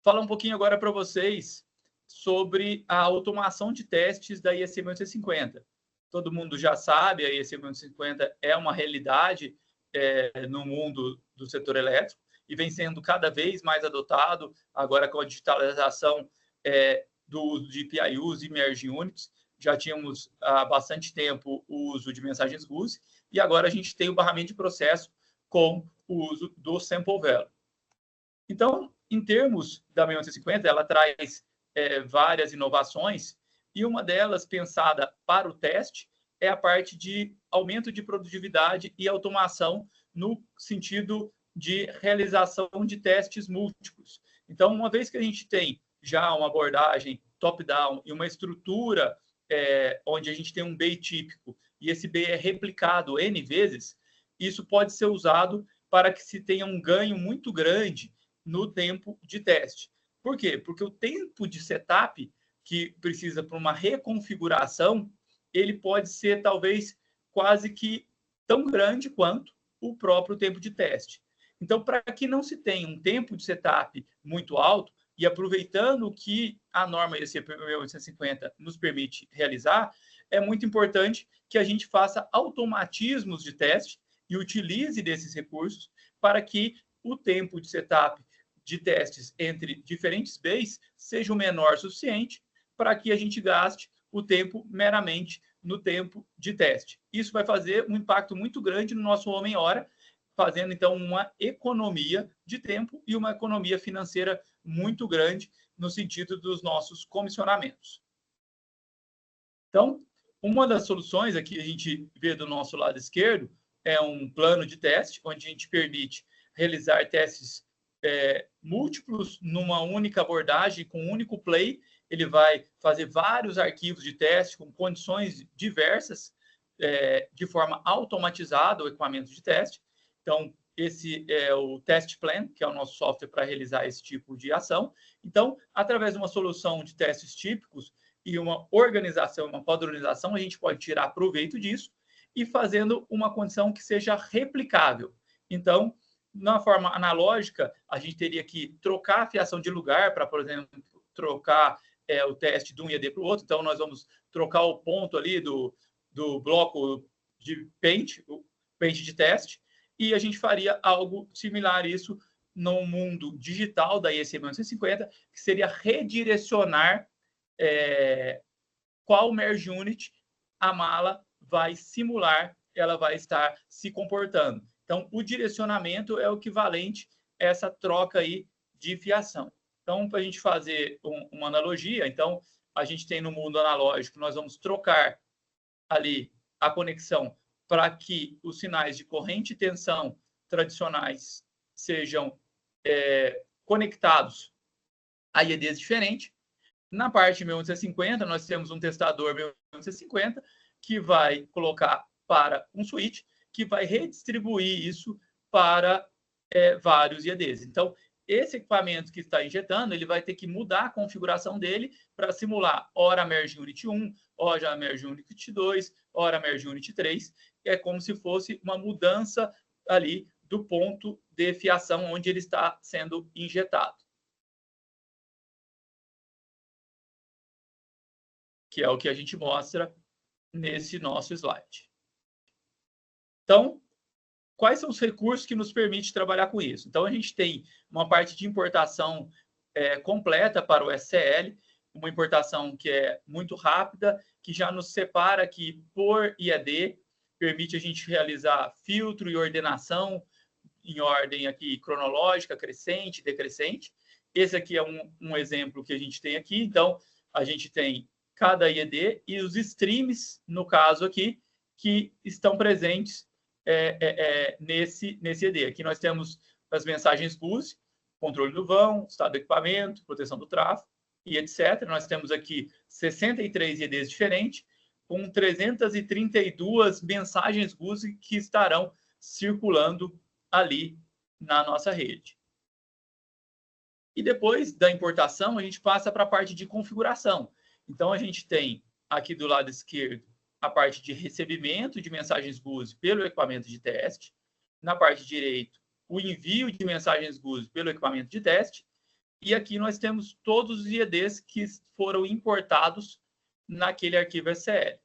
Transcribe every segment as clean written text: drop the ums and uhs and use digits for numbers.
falar um pouquinho agora para vocês sobre a automação de testes da IEC 1850. Todo mundo já sabe, a IEC 1850 é uma realidade no mundo do setor elétrico e vem sendo cada vez mais adotado, agora com a digitalização do uso de PIUs e Merge Units. Já tínhamos há bastante tempo o uso de mensagens GUS e agora a gente tem o barramento de processo com o uso do Sample Value. Então, em termos da 1850, ela traz várias inovações e uma delas, pensada para o teste, é a parte de aumento de produtividade e automação no sentido de realização de testes múltiplos. Então, uma vez que a gente tem já uma abordagem top-down e uma estrutura onde a gente tem um BEI típico e esse BEI é replicado N vezes, isso pode ser usado para que se tenha um ganho muito grande no tempo de teste. Por quê? Porque o tempo de setup que precisa para uma reconfiguração, ele pode ser talvez quase que tão grande quanto o próprio tempo de teste. Então, para que não se tenha um tempo de setup muito alto, e aproveitando que a norma IEC 1850 nos permite realizar, é muito importante que a gente faça automatismos de teste e utilize desses recursos para que o tempo de setup de testes entre diferentes BEIs seja o menor suficiente para que a gente gaste o tempo meramente no tempo de teste. Isso vai fazer um impacto muito grande no nosso homem-hora, fazendo, então, uma economia de tempo e uma economia financeira muito grande no sentido dos nossos comissionamentos. Então, uma das soluções aqui a gente vê do nosso lado esquerdo é um plano de teste, onde a gente permite realizar testes múltiplos numa única abordagem, com um único play. Ele vai fazer vários arquivos de teste com condições diversas, de forma automatizada, o equipamento de teste. Então, esse é o Test Plan, que é o nosso software para realizar esse tipo de ação. Então, através de uma solução de testes típicos e uma organização, uma padronização, a gente pode tirar proveito disso e fazendo uma condição que seja replicável. Então, na forma analógica, a gente teria que trocar a fiação de lugar para, por exemplo, trocar o teste de um IED para o outro. Então, nós vamos trocar o ponto ali do bloco de pente, o pente de teste, e a gente faria algo similar a isso no mundo digital da IEC 1850, que seria redirecionar qual Merge Unit a mala vai simular, ela vai estar se comportando. Então, o direcionamento é o equivalente a essa troca aí de fiação. Então, para a gente fazer uma analogia, então, a gente tem no mundo analógico, nós vamos trocar ali a conexão para que os sinais de corrente e tensão tradicionais sejam conectados a IEDs diferentes. Na parte 1850, nós temos um testador 1850 que vai colocar para um switch, que vai redistribuir isso para vários IEDs. Então, esse equipamento que está injetando, ele vai ter que mudar a configuração dele para simular ora Merge Unit 1, ora Merge Unit 2, ora Merge Unit 3. É como se fosse uma mudança ali do ponto de fiação onde ele está sendo injetado. Que é o que a gente mostra nesse nosso slide. Então, quais são os recursos que nos permitem trabalhar com isso? Então, a gente tem uma parte de importação completa para o SCL, uma importação que é muito rápida, que já nos separa aqui por IED, permite a gente realizar filtro e ordenação em ordem aqui cronológica, crescente, decrescente. Esse aqui é um exemplo que a gente tem aqui. Então, a gente tem cada IED e os streams, no caso aqui, que estão presentes nesse IED. Aqui nós temos as mensagens GUS, controle do vão, estado do equipamento, proteção do tráfego e etc. Nós temos aqui 63 IEDs diferentes, com 332 mensagens GUS que estarão circulando ali na nossa rede. E depois da importação, a gente passa para a parte de configuração. Então, a gente tem aqui do lado esquerdo a parte de recebimento de mensagens GUS pelo equipamento de teste. Na parte direita, o envio de mensagens GUS pelo equipamento de teste. E aqui nós temos todos os IEDs que foram importados naquele arquivo SCL.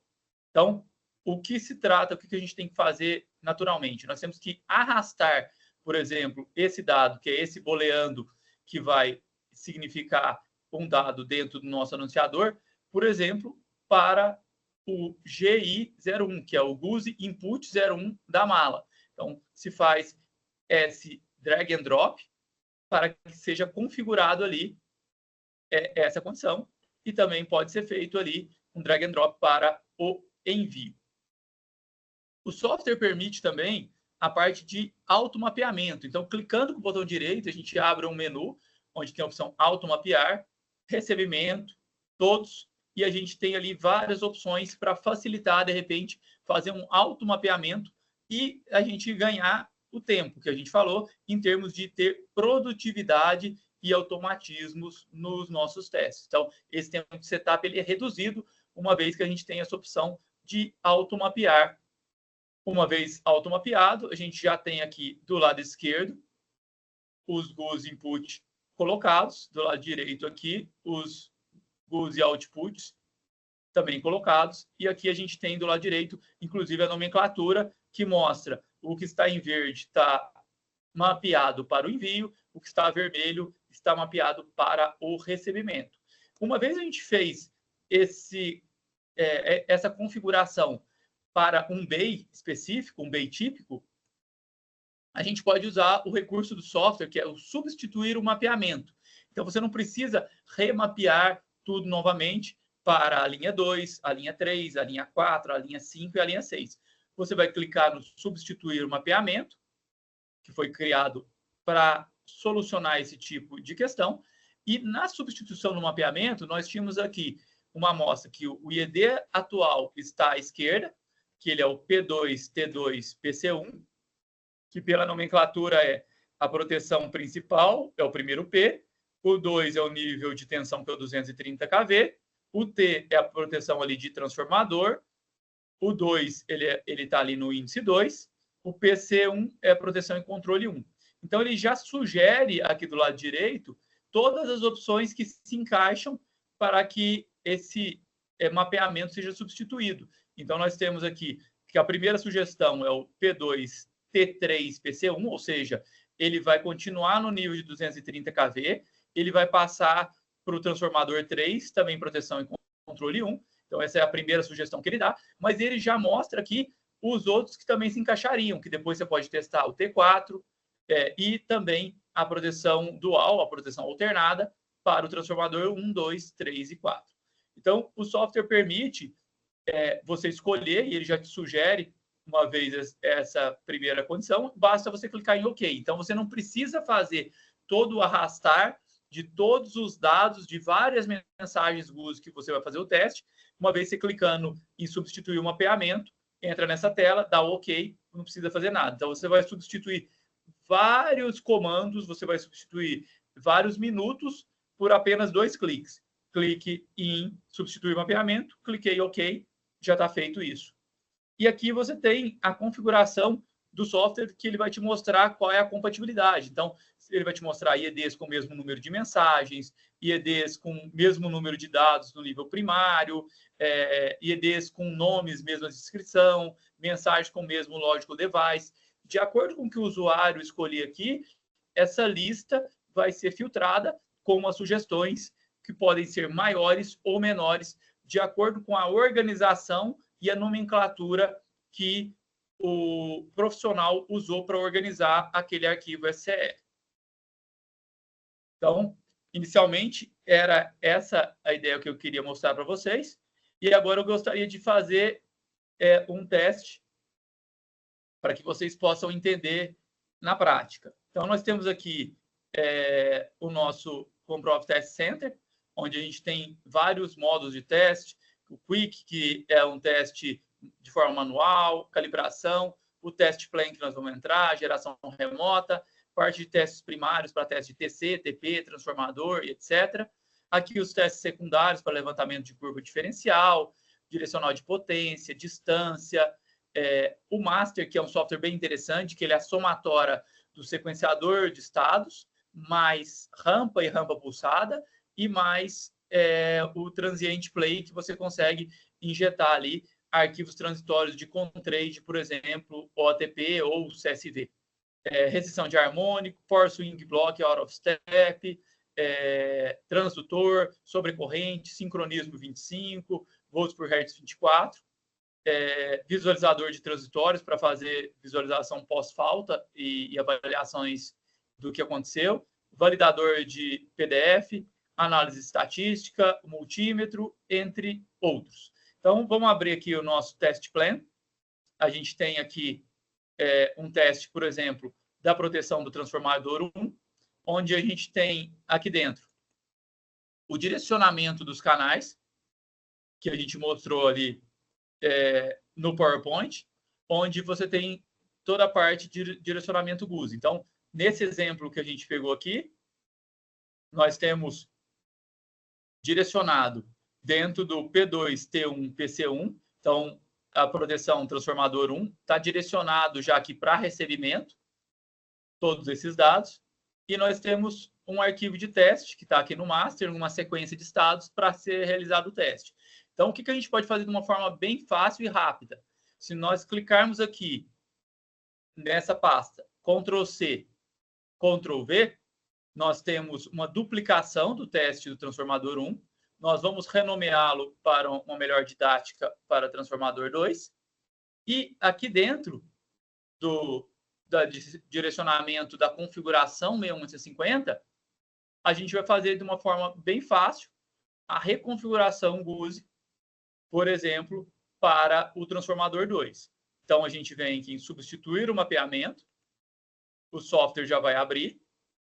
Então, o que se trata, o que a gente tem que fazer naturalmente? Nós temos que arrastar, por exemplo, esse dado, que é esse boleando, que vai significar um dado dentro do nosso anunciador, por exemplo, para o GI01, que é o GUSE Input 01 da mala. Então, se faz esse drag and drop para que seja configurado ali essa condição, e também pode ser feito ali um drag and drop para o envio. O software permite também a parte de automapeamento. Então, clicando com o botão direito, a gente abre um menu onde tem a opção automapear, recebimento, todos, e a gente tem ali várias opções para facilitar, de repente, fazer um automapeamento e a gente ganhar o tempo que a gente falou em termos de ter produtividade e automatismos nos nossos testes. Então, esse tempo de setup ele é reduzido uma vez que a gente tem essa opção de automapear. Uma vez automapeado, a gente já tem aqui do lado esquerdo os GUS input colocados, do lado direito aqui os GUS e outputs também colocados, e aqui a gente tem do lado direito, inclusive, a nomenclatura que mostra o que está em verde está mapeado para o envio, o que está vermelho está mapeado para o recebimento. Uma vez a gente fez essa configuração para um BEI específico, um BEI típico, a gente pode usar o recurso do software, que é o substituir o mapeamento. Então, você não precisa remapear tudo novamente para a linha 2, a linha 3, a linha 4, a linha 5 e a linha 6. Você vai clicar no substituir o mapeamento, que foi criado para solucionar esse tipo de questão. E na substituição no mapeamento, nós tínhamos aqui uma amostra que o IED atual está à esquerda, que ele é o P2, T2, PC1, que pela nomenclatura é a proteção principal, é o primeiro P, o 2 é o nível de tensão, que é o 230 kV, o T é a proteção ali de transformador, o 2 ele está ali no índice 2, o PC1 é a proteção em controle 1. Então, ele já sugere aqui do lado direito todas as opções que se encaixam para que esse mapeamento seja substituído. Então, nós temos aqui que a primeira sugestão é o P2 T3 PC1, ou seja, ele vai continuar no nível de 230 kV, ele vai passar para o transformador 3, também proteção em controle 1. Então, essa é a primeira sugestão que ele dá, mas ele já mostra aqui os outros que também se encaixariam, que depois você pode testar o T4 e também a proteção dual, a proteção alternada para o transformador 1, 2, 3 e 4. Então, o software permite você escolher, e ele já te sugere, uma vez essa primeira condição, basta você clicar em OK. Então, você não precisa fazer todo o arrastar de todos os dados de várias mensagens GUS que você vai fazer o teste. Uma vez você clicando em substituir o mapeamento, entra nessa tela, dá OK, não precisa fazer nada. Então, você vai substituir vários comandos, você vai substituir vários minutos por apenas 2 cliques. Clique em substituir mapeamento, cliquei OK, já está feito isso. E aqui você tem a configuração do software, que ele vai te mostrar qual é a compatibilidade. Então, ele vai te mostrar IEDs com o mesmo número de mensagens, IEDs com o mesmo número de dados no nível primário, IEDs com nomes, mesma descrição, mensagens com o mesmo logical device. De acordo com o que o usuário escolher aqui, essa lista vai ser filtrada com as sugestões que podem ser maiores ou menores, de acordo com a organização e a nomenclatura que o profissional usou para organizar aquele arquivo SCL. Então, inicialmente, era essa a ideia que eu queria mostrar para vocês. E agora eu gostaria de fazer um teste para que vocês possam entender na prática. Então, nós temos aqui o nosso Comprov Test Center, onde a gente tem vários modos de teste. O Quick, que é um teste de forma manual, calibração, o teste plan que nós vamos entrar, geração remota, parte de testes primários para teste de TC, TP, transformador, etc. Aqui os testes secundários para levantamento de curva diferencial, direcional de potência, distância. O Master, que é um software bem interessante, que ele é a somatória do sequenciador de estados, mais rampa e rampa pulsada e mais o transient play, que você consegue injetar ali arquivos transitórios de Contrade, por exemplo, OTP ou CSV. Restrição de harmônico, force swing block, out of step, transdutor, sobrecorrente, sincronismo 25, volts por hertz 24, visualizador de transitórios para fazer visualização pós-falta e avaliações do que aconteceu, validador de PDF, análise estatística, multímetro, entre outros. Então, vamos abrir aqui o nosso test plan. A gente tem aqui um teste, por exemplo, da proteção do transformador 1, onde a gente tem aqui dentro o direcionamento dos canais, que a gente mostrou ali no PowerPoint, onde você tem toda a parte de direcionamento GUSE. Então, nesse exemplo que a gente pegou aqui, nós temos direcionado dentro do P2T1 PC1, então a proteção transformador 1 está direcionado já aqui para recebimento, todos esses dados, e nós temos um arquivo de teste que está aqui no master, uma sequência de estados para ser realizado o teste. Então, o que a gente pode fazer de uma forma bem fácil e rápida? Se nós clicarmos aqui nessa pasta, Ctrl+C, Ctrl+V, nós temos uma duplicação do teste do transformador 1. Nós vamos renomeá-lo para uma melhor didática para transformador 2. E aqui dentro do direcionamento da configuração 61850, a gente vai fazer de uma forma bem fácil a reconfiguração GUSE, por exemplo, para o transformador 2. Então, a gente vem aqui em substituir o mapeamento, o software já vai abrir,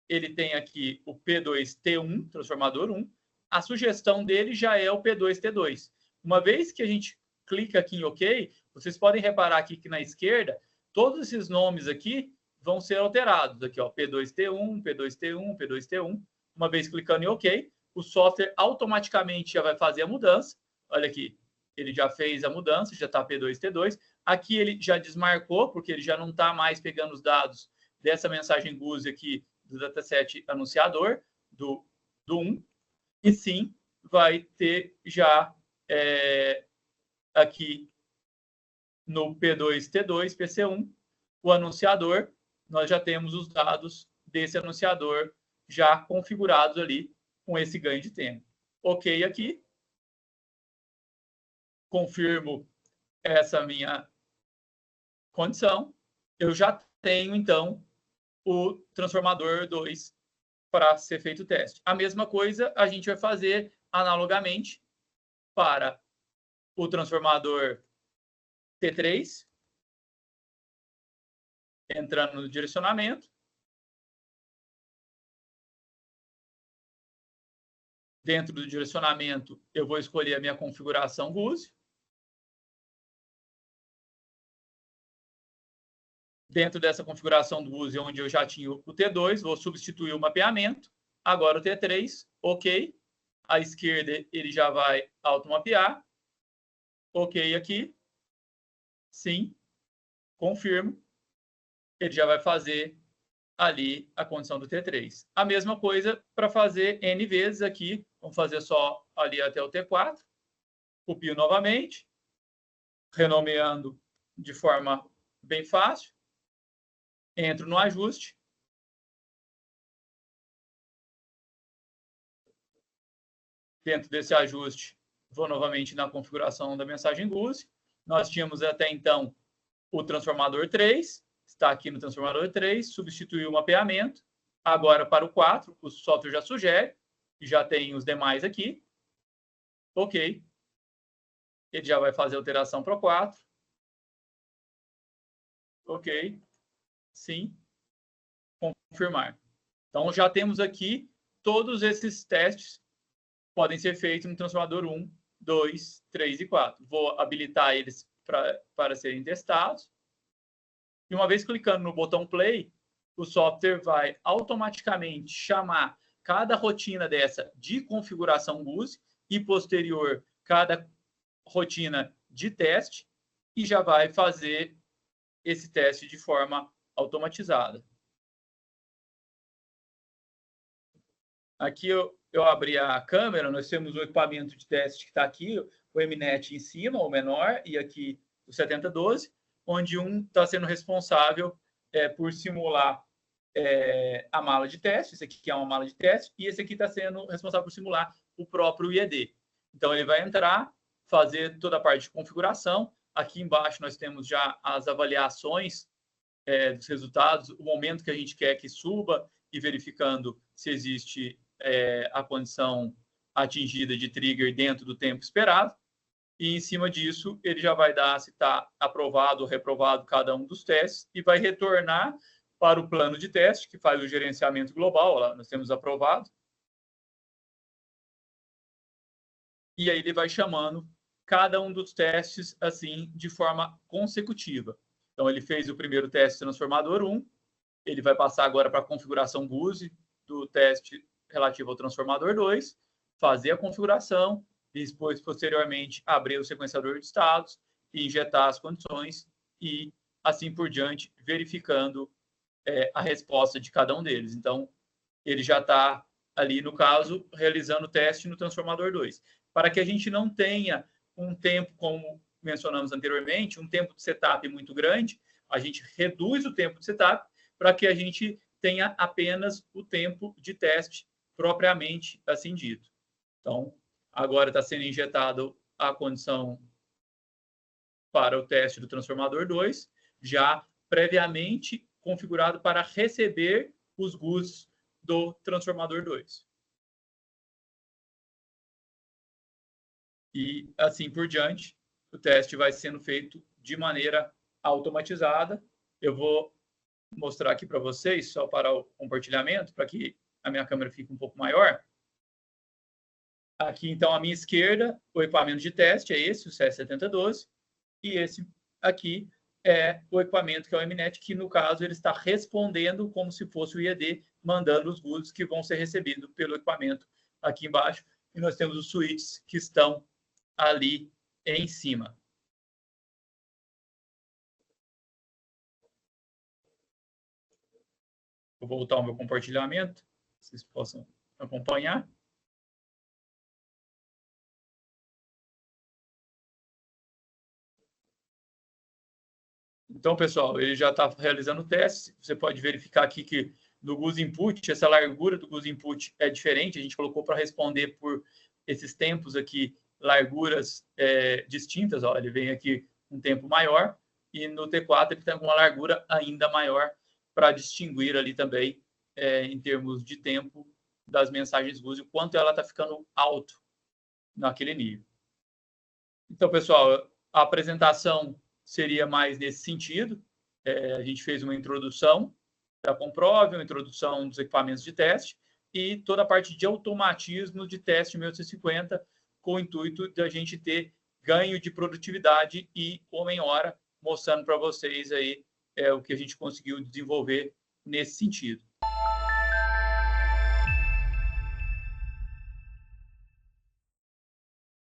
ele tem aqui o P2T1, transformador 1, a sugestão dele já é o P2T2. Uma vez que a gente clica aqui em OK, vocês podem reparar aqui que na esquerda, todos esses nomes aqui vão ser alterados. Aqui, ó, P2T1, P2T1, P2T1. Uma vez clicando em OK, o software automaticamente já vai fazer a mudança. Olha aqui, ele já fez a mudança, já está P2T2. Aqui ele já desmarcou, porque ele já não está mais pegando os dados dessa mensagem GUSE aqui do dataset anunciador, do 1. E sim, vai ter já aqui no P2T2, PC1, o anunciador, nós já temos os dados desse anunciador já configurados ali com esse ganho de tempo. OK aqui. Confirmo essa minha condição. Eu já tenho, então, o transformador 2 para ser feito o teste. A mesma coisa a gente vai fazer analogamente para o transformador T3, entrando no direcionamento. Dentro do direcionamento, eu vou escolher a minha configuração GUSE. Dentro dessa configuração do GUSE, onde eu já tinha o T2, vou substituir o mapeamento. Agora o T3, OK. À esquerda, ele já vai automapear. OK aqui. Sim. Confirmo. Ele já vai fazer ali a condição do T3. A mesma coisa para fazer N vezes aqui. Vamos fazer só ali até o T4. Copio novamente. Renomeando de forma bem fácil. Entro no ajuste. Dentro desse ajuste, vou novamente na configuração da mensagem GUSE. Nós tínhamos até então o transformador 3, está aqui no transformador 3, substituiu o mapeamento. Agora para o 4, o software já sugere, já tem os demais aqui. OK. Ele já vai fazer a alteração para o 4. OK. Sim. Confirmar. Então, já temos aqui todos esses testes podem ser feitos no transformador 1, 2, 3 e 4. Vou habilitar eles para serem testados. E uma vez clicando no botão Play, o software vai automaticamente chamar cada rotina dessa de configuração GUSE e, posterior, cada rotina de teste e já vai fazer esse teste de forma automatizada. Aqui eu abri a câmera, nós temos o equipamento de teste que está aqui, o Eminet em cima, o menor, e aqui o 7012, onde um está sendo responsável por simular a mala de teste, esse aqui que é uma mala de teste, e esse aqui está sendo responsável por simular o próprio IED. Então, ele vai entrar, fazer toda a parte de configuração. Aqui embaixo nós temos já as avaliações dos resultados, o momento que a gente quer que suba e verificando se existe a condição atingida de trigger dentro do tempo esperado. E, em cima disso, ele já vai dar se está aprovado ou reprovado cada um dos testes e vai retornar para o plano de teste, que faz o gerenciamento global. Lá nós temos aprovado. E aí ele vai chamando cada um dos testes assim de forma consecutiva. Então, ele fez o primeiro teste transformador 1, ele vai passar agora para a configuração GUSE do teste relativo ao transformador 2, fazer a configuração, e depois, posteriormente, abrir o sequenciador de estados e injetar as condições e, assim por diante, verificando a resposta de cada um deles. Então, ele já está ali, no caso, realizando o teste no transformador 2. Para que a gente não tenha um tempo, como mencionamos anteriormente, um tempo de setup muito grande, a gente reduz o tempo de setup para que a gente tenha apenas o tempo de teste propriamente assim dito. Então, agora está sendo injetado a condição para o teste do transformador 2, já previamente configurado para receber os GUS do transformador 2. E assim por diante, o teste vai sendo feito de maneira automatizada. Eu vou mostrar aqui para vocês, só para o compartilhamento, para que a minha câmera fique um pouco maior. Aqui, então, à minha esquerda, o equipamento de teste é esse, o CS7012, e esse aqui é o equipamento que é o Eminet, que, no caso, ele está respondendo como se fosse o IED, mandando os GUDs que vão ser recebidos pelo equipamento aqui embaixo. E nós temos os switches que estão ali em cima. Vou voltar ao meu compartilhamento, vocês possam acompanhar. Então, pessoal, ele já está realizando o teste. Você pode verificar aqui que no GUS Input, essa largura do GUS Input é diferente. A gente colocou para responder por esses tempos aqui, larguras distintas. Ó, ele vem aqui um tempo maior. E no T4 ele tem uma largura ainda maior para distinguir ali também, em termos de tempo, das mensagens GUS, o quanto ela está ficando alto naquele nível. Então, pessoal, a apresentação seria mais nesse sentido. A gente fez uma introdução da Comprove, uma introdução dos equipamentos de teste e toda a parte de automatismo de teste 1850, com o intuito de a gente ter ganho de produtividade e homem-hora, mostrando para vocês aí o que a gente conseguiu desenvolver nesse sentido.